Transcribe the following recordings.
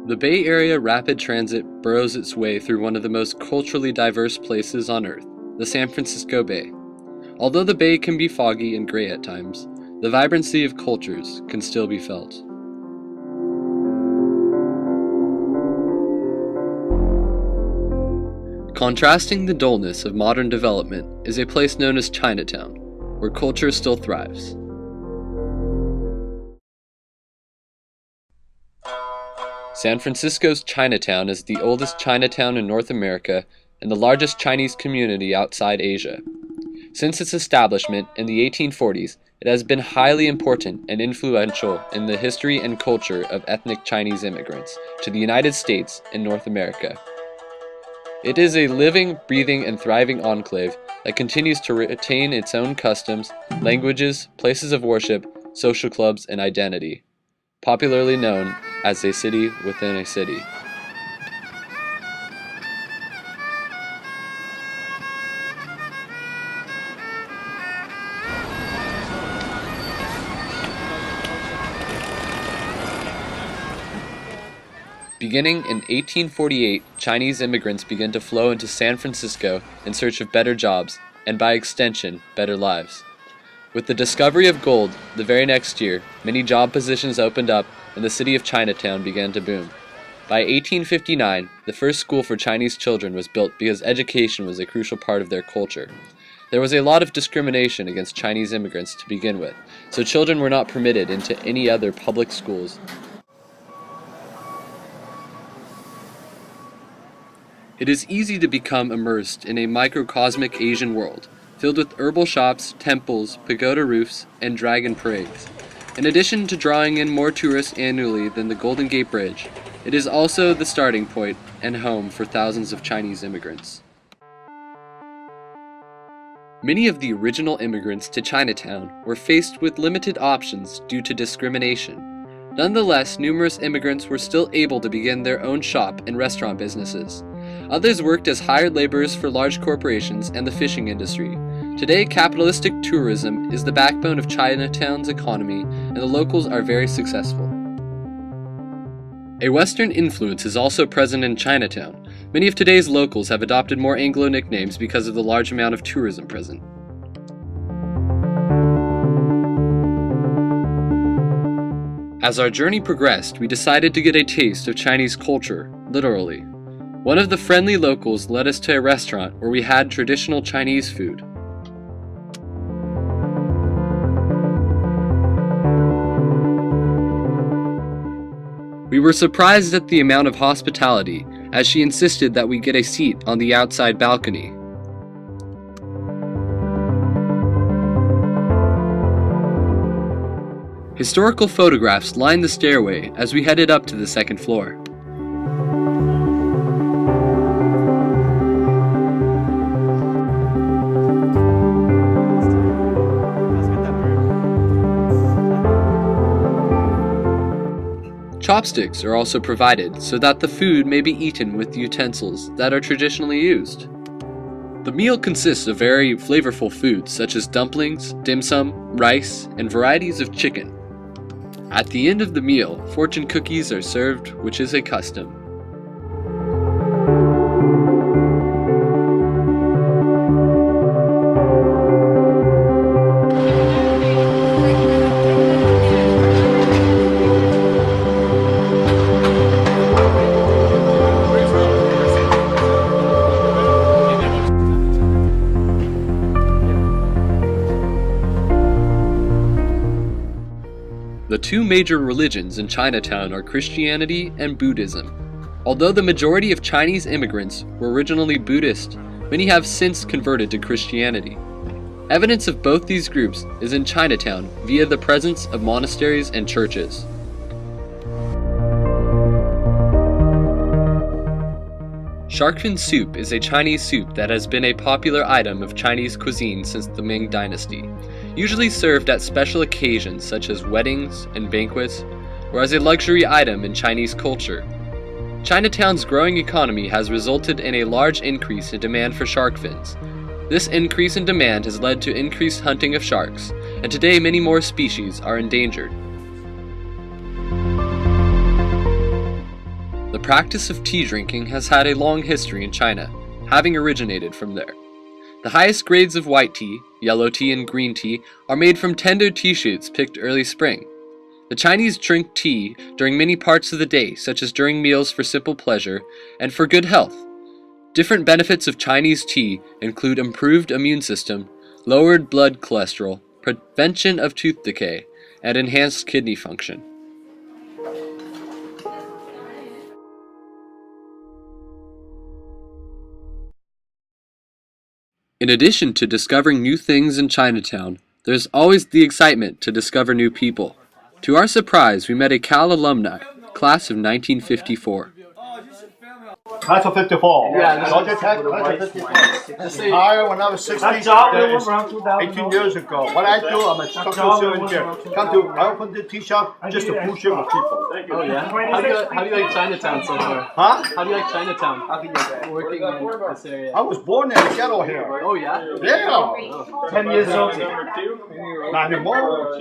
The Bay Area rapid transit burrows its way through one of the most culturally diverse places on Earth, the San Francisco Bay. Although the bay can be foggy and gray at times, the vibrancy of cultures can still be felt. Contrasting the dullness of modern development is a place known as Chinatown, where culture still thrives. San Francisco's Chinatown is the oldest Chinatown in North America and the largest Chinese community outside Asia. Since its establishment in the 1840s, it has been highly important and influential in the history and culture of ethnic Chinese immigrants to the United States and North America. It is a living, breathing, and thriving enclave that continues to retain its own customs, languages, places of worship, social clubs, and identity, popularly known as a city within a city. Beginning in 1848, Chinese immigrants began to flow into San Francisco in search of better jobs, and by extension, better lives. With the discovery of gold, the very next year, many job positions opened up and the city of Chinatown began to boom. By 1859, the first school for Chinese children was built because education was a crucial part of their culture. There was a lot of discrimination against Chinese immigrants to begin with, so children were not permitted into any other public schools. It is easy to become immersed in a microcosmic Asian world, filled with herbal shops, temples, pagoda roofs, and dragon parades. In addition to drawing in more tourists annually than the Golden Gate Bridge, it is also the starting point and home for thousands of Chinese immigrants. Many of the original immigrants to Chinatown were faced with limited options due to discrimination. Nonetheless, numerous immigrants were still able to begin their own shop and restaurant businesses. Others worked as hired laborers for large corporations and the fishing industry. Today, capitalistic tourism is the backbone of Chinatown's economy, and the locals are very successful. A Western influence is also present in Chinatown. Many of today's locals have adopted more Anglo nicknames because of the large amount of tourism present. As our journey progressed, we decided to get a taste of Chinese culture, literally. One of the friendly locals led us to a restaurant where we had traditional Chinese food. We were surprised at the amount of hospitality, as she insisted that we get a seat on the outside balcony. Historical photographs lined the stairway as we headed up to the second floor. Chopsticks are also provided so that the food may be eaten with utensils that are traditionally used. The meal consists of very flavorful foods such as dumplings, dim sum, rice, and varieties of chicken. At the end of the meal, fortune cookies are served, which is a custom. The two major religions in Chinatown are Christianity and Buddhism. Although the majority of Chinese immigrants were originally Buddhist, many have since converted to Christianity. Evidence of both these groups is in Chinatown via the presence of monasteries and churches. Shark fin soup is a Chinese soup that has been a popular item of Chinese cuisine since the Ming Dynasty, usually served at special occasions such as weddings and banquets, or as a luxury item in Chinese culture. Chinatown's growing economy has resulted in a large increase in demand for shark fins. This increase in demand has led to increased hunting of sharks, and today many more species are endangered. The practice of tea drinking has had a long history in China, having originated from there. The highest grades of white tea, yellow tea, and green tea are made from tender tea shoots picked early spring. The Chinese drink tea during many parts of the day, such as during meals for simple pleasure and for good health. Different benefits of Chinese tea include improved immune system, lowered blood cholesterol, prevention of tooth decay, and enhanced kidney function. In addition to discovering new things in Chinatown, there's always the excitement to discover new people. To our surprise, we met a Cal alumni, class of 1954. Class of 54. Yeah, Georgia Tech, class of 54. Hired when I was 16, 18 years ago. What I do, I'm a structural engineer. I opened the tea shop just to bullshit with people. Oh yeah? How do you like Chinatown so far? Huh? How do you like Chinatown? Working in this area? I was born in the ghetto here. Oh yeah? Yeah. 10 years old. Not anymore.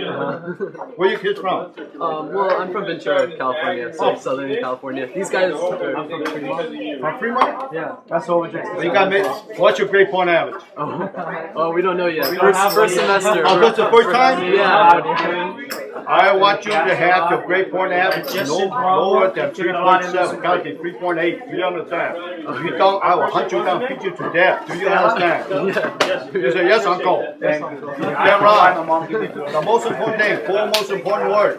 Where are you kids from? Well, I'm from Ventura, California, so Southern California. These guys are from Fremont. From Fremont? Yeah. That's all we just. You got me. What's your grade point average? Oh, we don't know yet. First semester. Oh, that's the first time? Yeah. I want you to have your grade point average no lower than 3.7. Gotta be 3.8. Do you understand? If you don't, I will hunt you down, beat you to death. Do you understand? You say yes, uncle. Damn right. The most important thing, four most important words.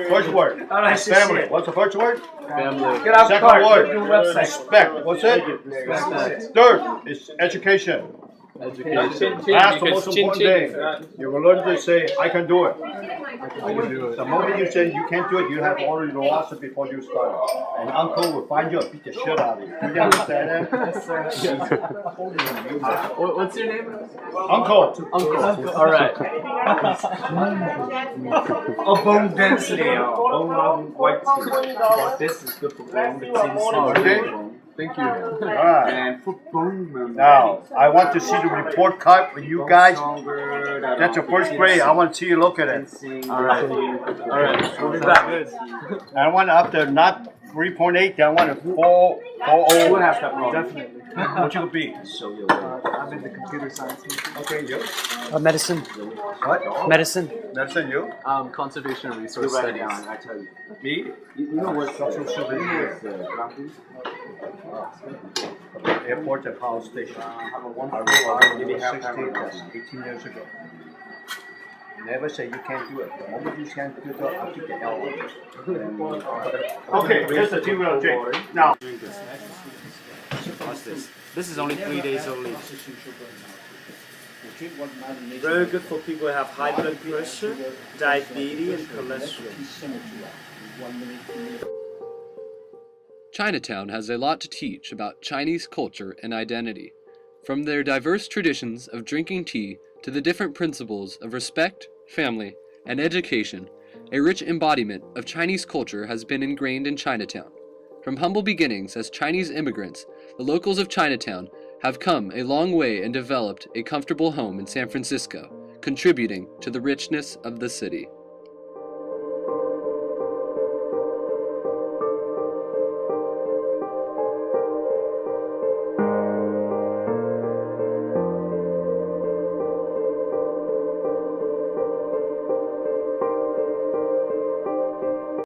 First word, family. What's the first word? Family. Second word, respect. What's it? Respect. Third is education. Education. That's the most important thing. You will learn to say, I can do it. The moment you say you can't do it, you have already lost it before you start. And uncle will find you and beat the shit out of you. Do you understand that? What's your name? Uncle. Uncle. All right. A bone density, bone white tea. This is good for bone density. Okay. Thank you. Alright. And for bone memory. Now, I want to see the report card for you guys. That's your first grade. I want to see you look at it. Alright. Alright. We'll be back. I want up there not 3.8, I want a 4.0. We'll have that wrong. Definitely. What you could be? I'm in the computer science. Okay, you? Medicine. What? Medicine. Medicine, you? Conservation and resource studies. I tell you. Me? You know what social surveillance is? Airport and power station. I was 16, that's 18 years ago. Never say you can't do it. The moment you can't do it, I'll kick the hell out of you. Okay, here's the tea we'll drink. Now. What's this? This is only 3 days only. Very good for people who have high blood pressure, diabetes, and cholesterol. Chinatown has a lot to teach about Chinese culture and identity, from their diverse traditions of drinking tea to the different principles of respect, family, and education. A rich embodiment of Chinese culture has been ingrained in Chinatown. From humble beginnings as Chinese immigrants, the locals of Chinatown have come a long way and developed a comfortable home in San Francisco, contributing to the richness of the city.